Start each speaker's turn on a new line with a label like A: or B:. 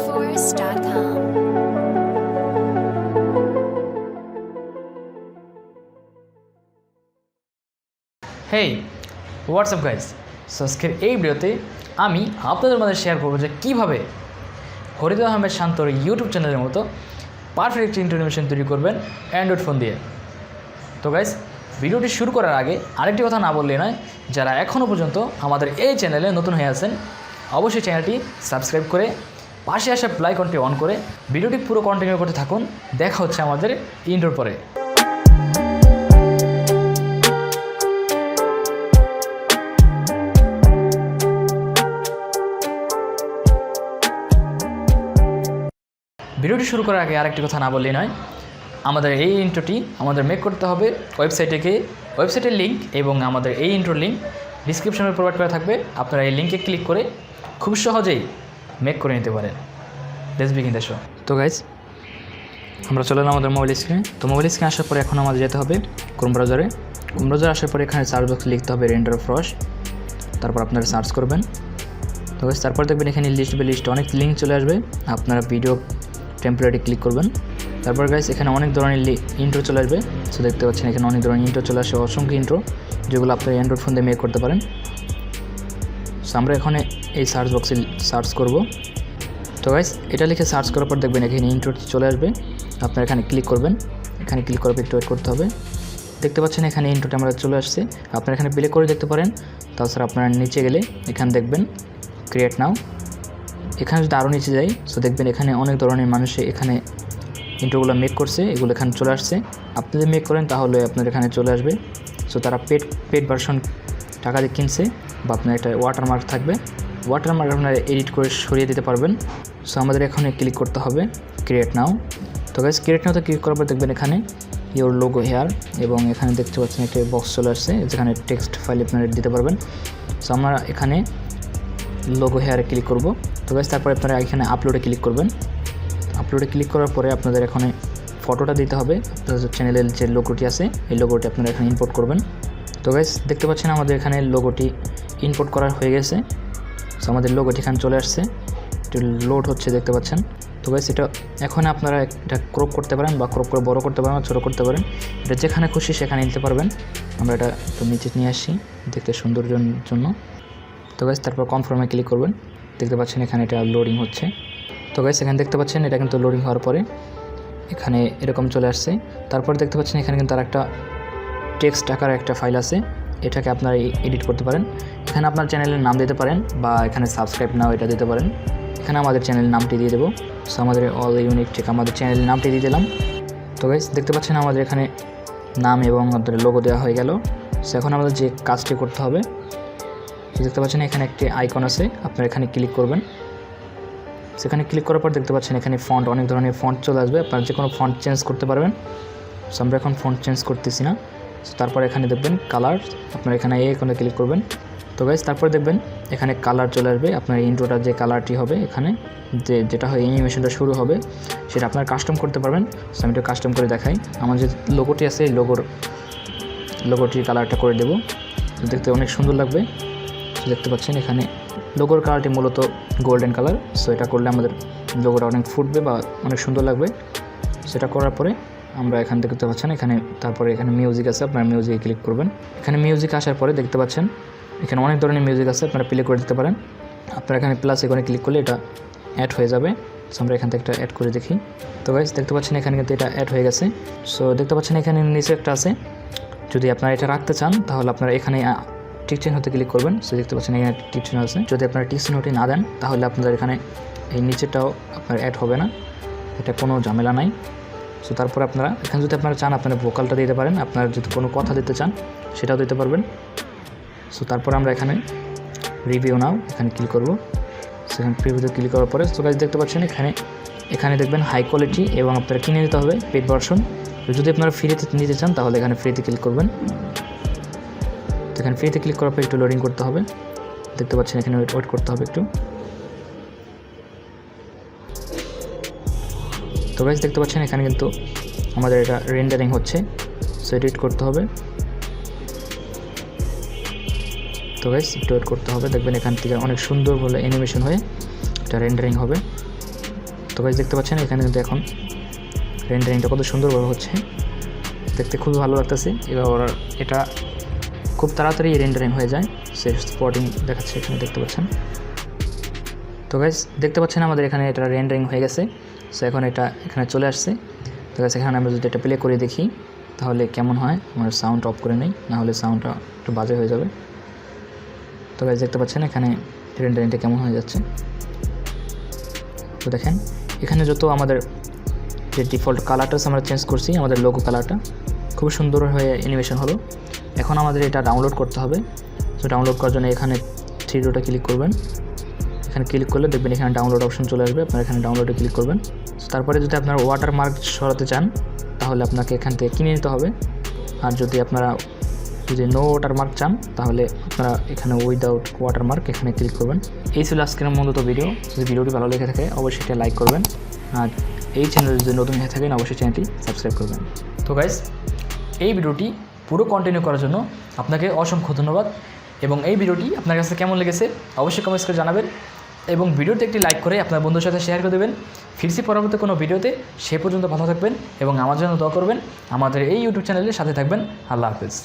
A: Force.com.
B: হেই WhatsApp guys, so আজকের এই ভিডিওতে আমি আপনাদের মাঝে শেয়ার করবো যে কীভাবে হৃদয় আহমেদ শান্তর ইউটিউব চ্যানেলের মতো পারফেক্ট একটি ইন্ট্রোডাকশন তৈরি করবেন অ্যান্ড্রয়েড ফোন দিয়ে। তো গাইজ, ভিডিওটি শুরু করার আগে আরেকটি কথা না বললে নয়, যারা এখনও পর্যন্ত আমাদের এই চ্যানেলে নতুন হয়ে আছেন অবশ্যই চ্যানেলটি সাবস্ক্রাইব করে পাশে আসা বেল আইকনটি অন করে ভিডিওটি পুরো কন্টিনিউ করতে থাকুন। দেখা হচ্ছে আমাদের ইন্ট্রোর পরে। ভিডিওটি শুরু করার আগে আরেকটি কথা না বললেই নয়, আমাদের এই ইন্ট্রোটি আমাদের মেক করতে হবে ওয়েবসাইটে গিয়ে। ওয়েবসাইটের লিঙ্ক এবং আমাদের এই ইন্ট্রোর লিঙ্ক ডিসক্রিপশনে প্রোভাইড করা থাকবে। আপনারা এই লিঙ্কে ক্লিক করে খুব সহজেই মেক করে নিতে পারেন। Let's begin the show. তো গাইজ, আমরা চলে এলাম আমাদের মোবাইল স্ক্রিনে। তো মোবাইল স্ক্রিনে আসার পরে এখন আমাদের যেতে হবে ক্রোম ব্রাউজারে। ক্রোম ব্রাউজারে আসার পরে এখানে সার্চ বক্সে লিখতে হবে রেন্ডার ফ্রশ, তারপর আপনারা সার্চ করবেন। তো গাইজ, তারপর দেখবেন এখানে লিস্ট অনেক লিঙ্ক চলে আসবে। আপনারা ভিডিও টেম্পলেটে ক্লিক করবেন। তারপর গাইজ এখানে অনেক ধরনের ইন্ট্রো চলে আসবে। সো দেখতে পাচ্ছেন এখানে অনেক ধরনের ইন্ট্রো চলে আসে, অসংখ্য ইন্ট্রো, যেগুলো আপনার অ্যান্ড্রয়েড ফোন দিয়ে মেক করতে পারেন। সো আমরা এখানে এই সার্চ বক্সে সার্চ করব। তো গাইজ, এটা লিখে সার্চ করার পর দেখবেন এখানে ইন্ট্রো চলে আসবে। আপনারা এখানে ক্লিক করবেন। এখানে ক্লিক করার পর একটু ওয়েট করতে হবে। দেখতে পাচ্ছেন এখানে ইন্ট্রোটা আমরা চলে আসছে। আপনারা এখানে প্লে করে দেখতে পারেন। তাছাড়া আপনারা নিচে গেলে এখানে দেখবেন ক্রিয়েট নাও। এখানে যদি আরও নিচে যাই, সো দেখবেন এখানে অনেক ধরনের মানুষে এখানে ইন্ট্রোগুলো মেক করছে, এগুলো এখানে চলে আসছে। আপনি যদি মেক করেন তাহলে আপনার এখানে চলে আসবে। সো তারা পেড ভার্সন টাকা দিয়ে কিনছে, বা আপনার একটা ওয়াটারমার্ক থাকবে। ওয়াটারমার্ক আপনারা এডিট করে সরিয়ে দিতে পারবেন। সো আমাদের এখানে ক্লিক করতে হবে ক্রিয়েট নাও। তো গাইস, ক্রিয়েট নাওতে ক্লিক করার পর দেখবেন এখানে ইওর লোগো হেয়ার, এবং এখানে দেখতে পাচ্ছেন একটা বক্স চলে আসছে যেখানে টেক্সট ফাইল আপনারা দিতে পারবেন। সো আমরা এখানে লোগো হেয়ারে ক্লিক করব। তো গাইস, তারপরে আপনারা এখানে আপলোডে ক্লিক করবেন। আপলোডে ক্লিক করার পরে আপনাদের এখানে ফটোটা দিতে হবে। আপনাদের চ্যানেলের যে লোগোটি আছে এই লোগোটি আপনারা এখানে ইম্পোর্ট করবেন। তো গাইস, দেখতে পাচ্ছেন আমাদের এখানে লোগোটি ইম্পোর্ট করা হয়ে গেছে। সো আমাদের লোগোটি এখানে চলে আসছে, একটু লোড হচ্ছে দেখতে পাচ্ছেন। তো গাইস, এটা এখন আপনারা এটা ক্রপ করতে পারেন, বা ক্রপ করে বড় করতে পারেন, বা ছোটো করতে পারেন। এটা যেখানে খুশি সেখানে নিতে পারবেন। আমরা এটা একটু নিচে নিয়ে আসছি দেখতে সৌন্দর্যের জন্য। তো গাইস, তারপর কনফার্মে ক্লিক করবেন। দেখতে পাচ্ছেন এখানে এটা লোডিং হচ্ছে। তো গাইস, এখানে দেখতে পাচ্ছেন এটা কিন্তু লোডিং হওয়ার পরে এখানে এরকম চলে আসছে। তারপর দেখতে পাচ্ছেন এখানে কিন্তু আর একটা টেক্সট আকারে একটা ফাইল আছে, এটাকে আপনারা এডিট করতে পারেন। এখানে আপনার চ্যানেলের নাম দিতে পারেন, বা এখানে সাবস্ক্রাইব নাও এটা দিতে পারেন। এখানে আমাদের চ্যানেলের নামটি দিয়ে দেবো। সো আমাদের অল ইউনিক ঠিক আমাদের চ্যানেলের নামটি দিয়ে দিলাম। তো গাইস, দেখতে পাচ্ছেন আমাদের এখানে নাম এবং আমাদের লোগো দেওয়া হয়ে গেল। সো এখন আমাদের যে কাজটি করতে হবে, দেখতে পাচ্ছেন এখানে একটি আইকন আছে, আপনারা এখানে ক্লিক করবেন। সেখানে ক্লিক করার পর দেখতে পাচ্ছেন এখানে ফন্ট, অনেক ধরনের ফন্ট চলে আসবে। আপনারা যে কোনো ফন্ট চেঞ্জ করতে পারবেন। সো আমরা এখন ফন্ট চেঞ্জ করতেছি না। তারপর এখানে দেখবেন কালার, আপনারা এখানে এই আইকনে ক্লিক করবেন। তো গাইস, তারপর দেখবেন এখানে কালার চলে আসবে। আপনার ইন্ট্রোটা যে কালারটি হবে এখানে যেটা হয় অ্যানিমেশনটা শুরু হবে, সেটা আপনারা কাস্টম করতে পারবেন। সো আমি এটা কাস্টম করে দেখাই। আমার যে লোগোটি আছে এই লোগোটির কালারটা করে দেবো, দেখতে অনেক সুন্দর লাগবে। দেখতে পাচ্ছেন এখানে লোগোর কালারটি মূলত গোল্ডেন কালার। সো এটা করলে আমাদের লোগোটা অনেক ফুটবে বা অনেক সুন্দর লাগবে। সেটা করার পরে আমরা এখান থেকে দেখতে পাচ্ছেন এখানে, তারপরে এখানে মিউজিক আছে, আপনারা মিউজিকে ক্লিক করবেন। এখানে মিউজিক আসার পরে দেখতে পাচ্ছেন এখানে অনেক ধরনের মিউজিক আছে, আপনারা প্লে করে দিতে পারেন। আপনারা এখানে প্লাস এখানে ক্লিক করলে এটা অ্যাড হয়ে যাবে। সো আমরা এখান থেকে একটা অ্যাড করে দেখি। তো গাইস, দেখতে পাচ্ছেন এখানে কিন্তু এটা অ্যাড হয়ে গেছে। সো দেখতে পাচ্ছেন এখানে নিচে একটা আছে, যদি আপনারা এটা রাখতে চান তাহলে আপনারা এখানে টিক চিহ্ন হতে ক্লিক করবেন। সো দেখতে পাচ্ছেন এখানে টিক চিহ্ন আছে। যদি আপনারা টিক চিহ্নটি না দেন তাহলে আপনাদের এখানে এই নিচেটাও আপনার অ্যাড হবে না, এটা কোনো ঝামেলা নাই। সো তারপর আপনারা এখানে যদি আপনারা চান আপনারা ভোকালটা দিতে পারেন, আপনারা যদি কোনো কথা দিতে চান সেটাও দিতে পারবেন। সো তারপর আমরা এখানে রিভিউ নাও এখানে ক্লিক করব। সেখানে প্রিভিউতে ক্লিক করার পরে সো গাইস, দেখতে পাচ্ছেন এখানে দেখবেন হাই কোয়ালিটি, এবং আপনারা কিনে নিতে হবে পেড ভার্সন। যদি আপনারা ফ্রিতে নিতে চান তাহলে এখানে ফ্রিতে ক্লিক করবেন। এখানে ফ্রিতে ক্লিক করার পর একটু লোডিং করতে হবে। দেখতে পাচ্ছেন এখানে ওয়েট করতে হবে একটু। তো গাইস, দেখতে পাচ্ছেন এখানে কিন্তু আমাদের এটা রেন্ডারিং হচ্ছে। সো এডিট করতে হবে। তো গাইস, একটু ওয়েট করতে হবে। দেখবেন এখান থেকে অনেক সুন্দর বলে অ্যানিমেশন হয়ে এটা রেন্ডারিং হবে। তো গাইস দেখতে পাচ্ছেন এখানে কিন্তু এখন রেন্ডারিংটা কত সুন্দরভাবে হচ্ছে, দেখতে খুবই ভালো লাগতেছে। এবার এটা খুব তাড়াতাড়ি রেন্ডারিং হয়ে যায়, সে স্পটিং দেখাচ্ছে এখানে দেখতে পাচ্ছেন। তো গাইস দেখতে পাচ্ছেন আমাদের এখানে এটা রেন্ডারিং হয়ে গেছে। সো এখন এটা এখানে চলে আসছে। তো গাইস এখানে আমরা যদি এটা প্লে করে দেখি তাহলে কেমন হয়, আমার সাউন্ড অফ করে নেই, না হলে সাউন্ডটা একটু বাজে হয়ে যাবে। তো গাইস দেখতে পাচ্ছেন এখানে রেন্ডারিংটা কেমন হয়ে যাচ্ছে। তো দেখেন এখানে যত আমাদের যে ডিফল্ট কালারটা আমরা চেঞ্জ করছি, আমাদের লোগো কালারটা খুব সুন্দর হয়ে অ্যানিমেশন হলো। এখন আমাদের এটা ডাউনলোড করতে হবে। সো ডাউনলোড করার জন্য এখানে থ্রি ডটে ক্লিক করবেন। এখানে ক্লিক করলে দেখবেন এখানে ডাউনলোড অপশন চলে আসবে, আপনারা এখানে ডাউনলোডে ক্লিক করবেন। তারপরে যদি আপনারা ওয়াটারমার্ক সরাতে চান তাহলে আপনাকে এখান থেকে কিনে নিতে হবে। আর যদি নো ওয়াটারমার্ক চান তাহলে আপনারা এখানে উইদাউট ওয়াটারমার্ক এখানে ক্লিক করবেন। এই ছিল আজকের মূলত ভিডিও। যদি ভিডিওটি ভালো লেগে থাকে অবশ্যই এটা লাইক করবেন, আর এই চ্যানেলে যদি নতুন হয়ে থাকেন অবশ্যই চ্যানেলটি সাবস্ক্রাইব করবেন। তো গাইস এই ভিডিওটি পুরো কন্টিনিউ করার জন্য আপনাকে অসংখ্য ধন্যবাদ, এবং এই ভিডিওটি আপনার কাছে কেমন লেগেছে অবশ্যই কমেন্টস করে জানাবেন, এবং ভিডিওতে একটি লাইক করে আপনার বন্ধুর সাথে শেয়ার করে দেবেন। ফিরছি পরবর্তী কোনো ভিডিওতে, সে পর্যন্ত ভালো থাকবেন এবং আমার জন্য দোয়া করবেন। আমাদের এই ইউটিউব চ্যানেলের সাথে থাকবেন। আল্লাহ হাফেজ।